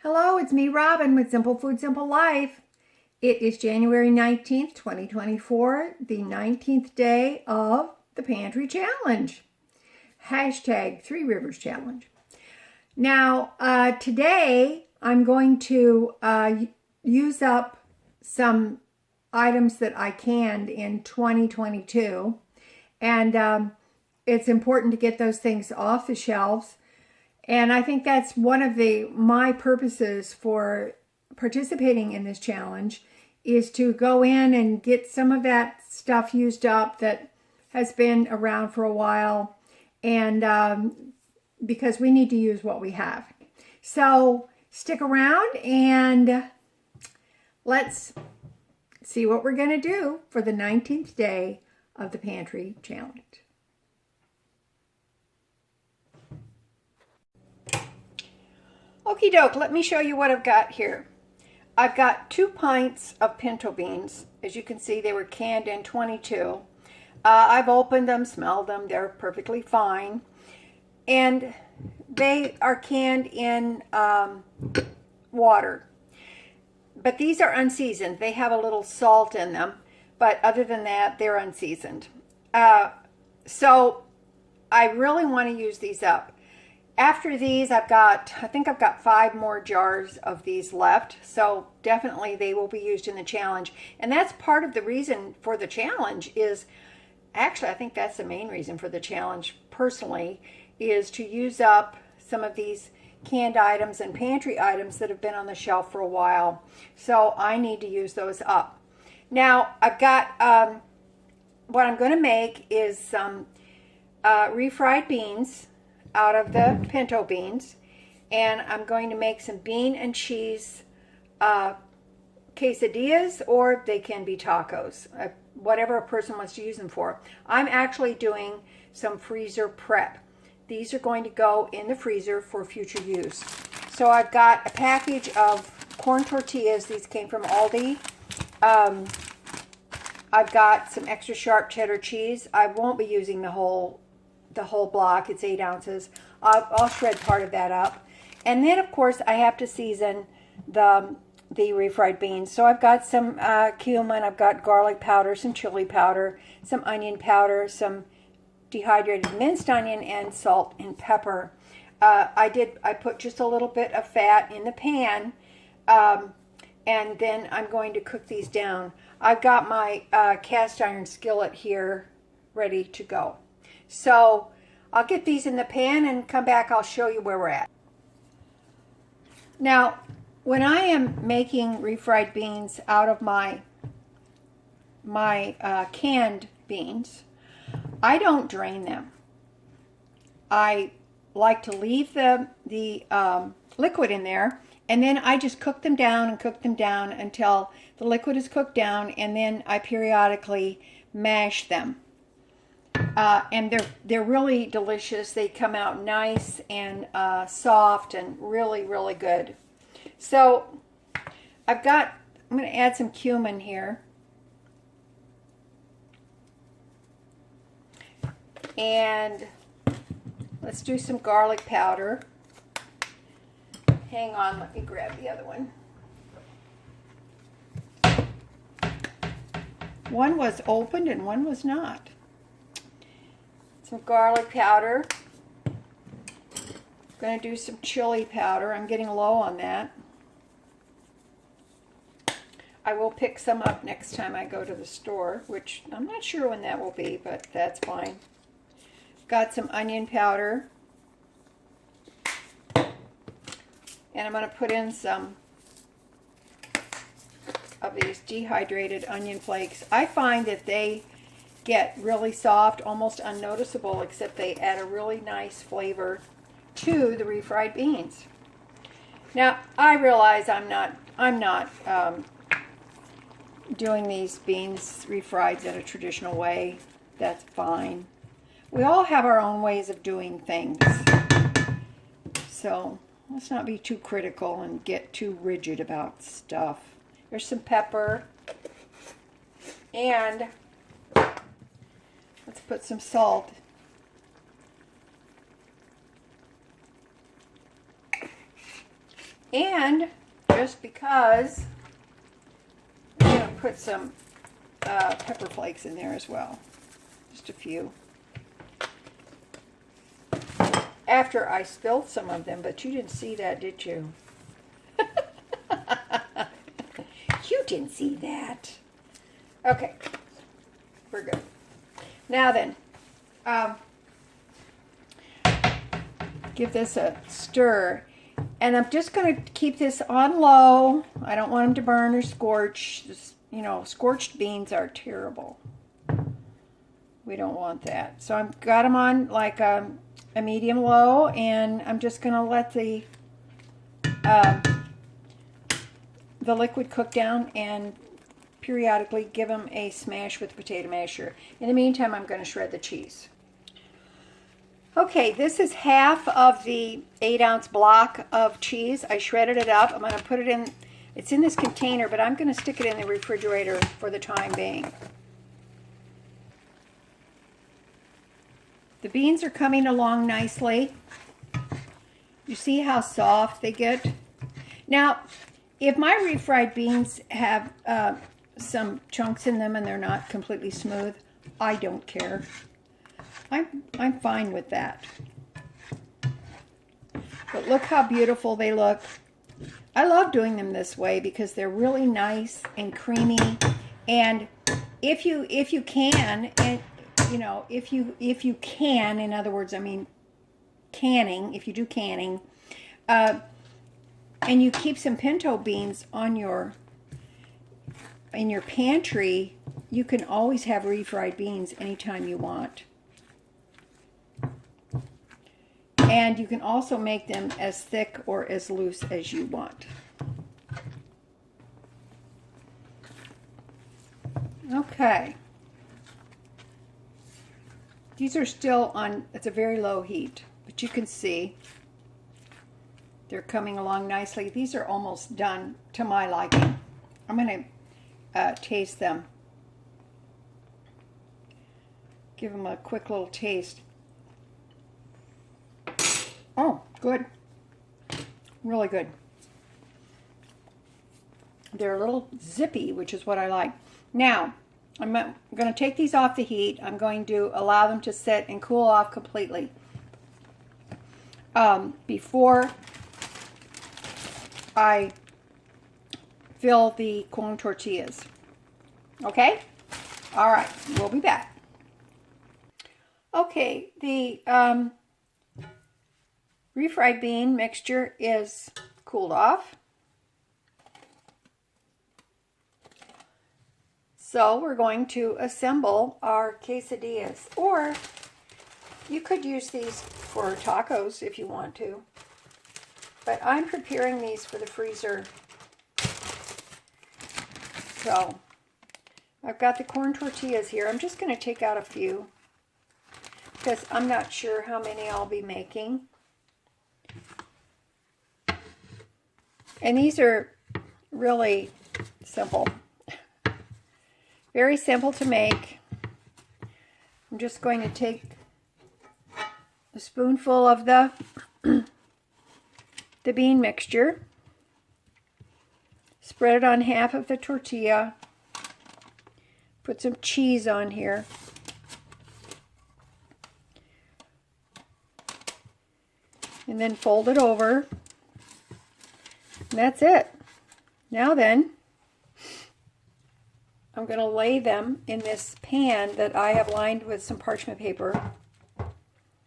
Hello, it's me, Robin, with Simple Food, Simple Life. It is January 19th, 2024, the 19th day of the Pantry Challenge. Hashtag 3 Rivers Challenge. Now, today I'm going to use up some items that I canned in 2022. And it's important to get those things off the shelves. And I think that's one of my purposes for participating in this challenge is to go in and get some of that stuff used up that has been around for a while, and because we need to use what we have. So stick around and let's see what we're going to do for the 19th day of the Pantry Challenge. Okie doke, let me show you what I've got here. I've got 2 pints of pinto beans. As you can see, they were canned in 22. I've opened them, smelled them, they're perfectly fine. And they are canned in water. But these are unseasoned. They have a little salt in them, but other than that, they're unseasoned. So I really want to use these up. After these, I think I've got 5 more jars of these left. So definitely they will be used in the challenge. And that's part of the reason for the challenge is, actually, I think that's the main reason for the challenge personally, is to use up some of these canned items and pantry items that have been on the shelf for a while. So I need to use those up. Now, I've got, what I'm going to make is some refried beans out of the pinto beans, and I'm going to make some bean and cheese quesadillas, or they can be tacos, whatever a person wants to use them for. I'm actually doing some freezer prep. These are going to go in the freezer for future use. So I've got a package of corn tortillas. These came from Aldi. I've got some extra sharp cheddar cheese. I won't be using the whole block. It's 8 ounces. I'll shred part of that up. And then, of course, I have to season the refried beans. So I've got some cumin, I've got garlic powder, some chili powder, some onion powder, some dehydrated minced onion, and salt and pepper. I put just a little bit of fat in the pan, and then I'm going to cook these down. I've got my cast iron skillet here ready to go. So I'll get these in the pan and come back. I'll show you where we're at. Now, when I am making refried beans out of my canned beans, I don't drain them. I like to leave the liquid in there, and then I just cook them down until the liquid is cooked down, and then I periodically mash them. And they're really delicious. They come out nice and soft and really, really good. So I'm going to add some cumin here. And let's do some garlic powder. Hang on, let me grab the other one. One was opened and one was not. Some garlic powder. I'm going to do some chili powder. I'm getting low on that. I will pick some up next time I go to the store, which I'm not sure when that will be, but that's fine. Got some onion powder. And I'm going to put in some of these dehydrated onion flakes. I find that they get really soft, almost unnoticeable, except they add a really nice flavor to the refried beans. Now, I realize I'm not doing these beans refried in a traditional way. That's fine. We all have our own ways of doing things. So let's not be too critical and get too rigid about stuff. There's some pepper, and let's put some salt. And just because, I'm going to put some pepper flakes in there as well. Just a few. After I spilled some of them, but you didn't see that, did you? You didn't see that. Okay, we're good. Now then, give this a stir. And I'm just going to keep this on low. I don't want them to burn or scorch. Just, you know, scorched beans are terrible. We don't want that. So I've got them on like a medium low, and I'm just going to let the liquid cook down and periodically give them a smash with the potato masher. In the meantime, I'm going to shred the cheese. Okay, this is half of the 8-ounce block of cheese. I shredded it up. I'm going to put it in, it's in this container, but I'm going to stick it in the refrigerator for the time being. The beans are coming along nicely. You see how soft they get? Now, if my refried beans have some chunks in them and they're not completely smooth, I don't care. I'm fine with that. But look how beautiful they look. I love doing them this way because they're really nice and creamy. And if you can, and you know, if you can, in other words, I mean canning, if you do canning, and you keep some pinto beans on in your pantry, you can always have refried beans anytime you want. And you can also make them as thick or as loose as you want. Okay. These are still on, it's a very low heat, but you can see they're coming along nicely. These are almost done to my liking. I'm going to taste them. Give them a quick little taste. Oh, good. Really good. They're a little zippy, which is what I like. Now, I'm going to take these off the heat. I'm going to allow them to sit and cool off completely before I fill the corn tortillas. Okay? All right, we'll be back. Okay, the refried bean mixture is cooled off. So we're going to assemble our quesadillas, or you could use these for tacos if you want to. But I'm preparing these for the freezer. So I've got the corn tortillas here. I'm just going to take out a few because I'm not sure how many I'll be making. And these are really simple. Very simple to make. I'm just going to take a spoonful of the bean mixture, spread it on half of the tortilla, put some cheese on here, and then fold it over. And that's it. Now then, I'm going to lay them in this pan that I have lined with some parchment paper.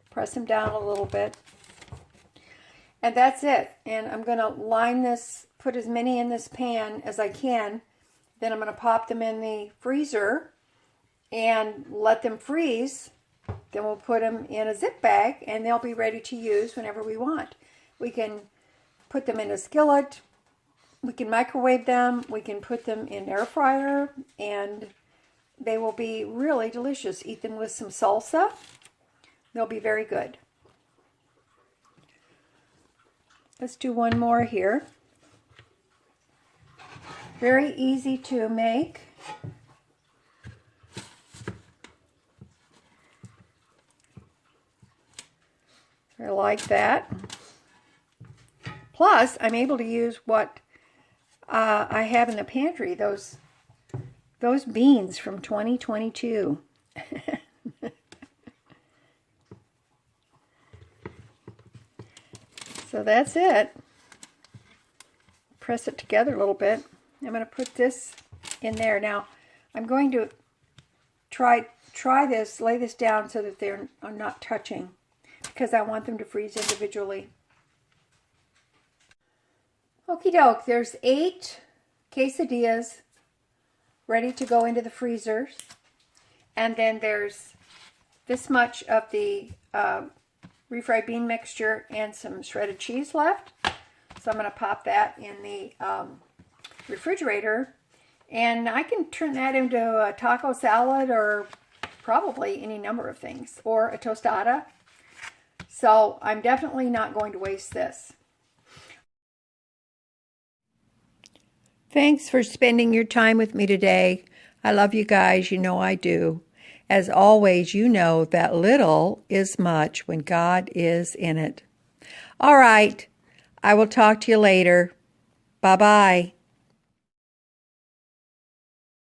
Press them down a little bit. And that's it. And I'm going to line this, put as many in this pan as I can. Then I'm going to pop them in the freezer and let them freeze. Then we'll put them in a zip bag and they'll be ready to use whenever we want. We can put them in a skillet. We can microwave them, we can put them in air fryer, and they will be really delicious. Eat them with some salsa. They'll be very good. Let's do one more here. Very easy to make. I like that. Plus, I'm able to use what I have in the pantry, those beans from 2022. So that's it. Press it together a little bit. I'm going to put this in there. Now, I'm going to try this, lay this down so that they're not touching, because I want them to freeze individually. Okie doke, there's 8 quesadillas ready to go into the freezers. And then there's this much of the refried bean mixture and some shredded cheese left. So I'm going to pop that in the refrigerator. And I can turn that into a taco salad or probably any number of things, or a tostada. So I'm definitely not going to waste this. Thanks for spending your time with me today. I love you guys. You know I do. As always, you know that little is much when God is in it. All right. I will talk to you later. Bye-bye.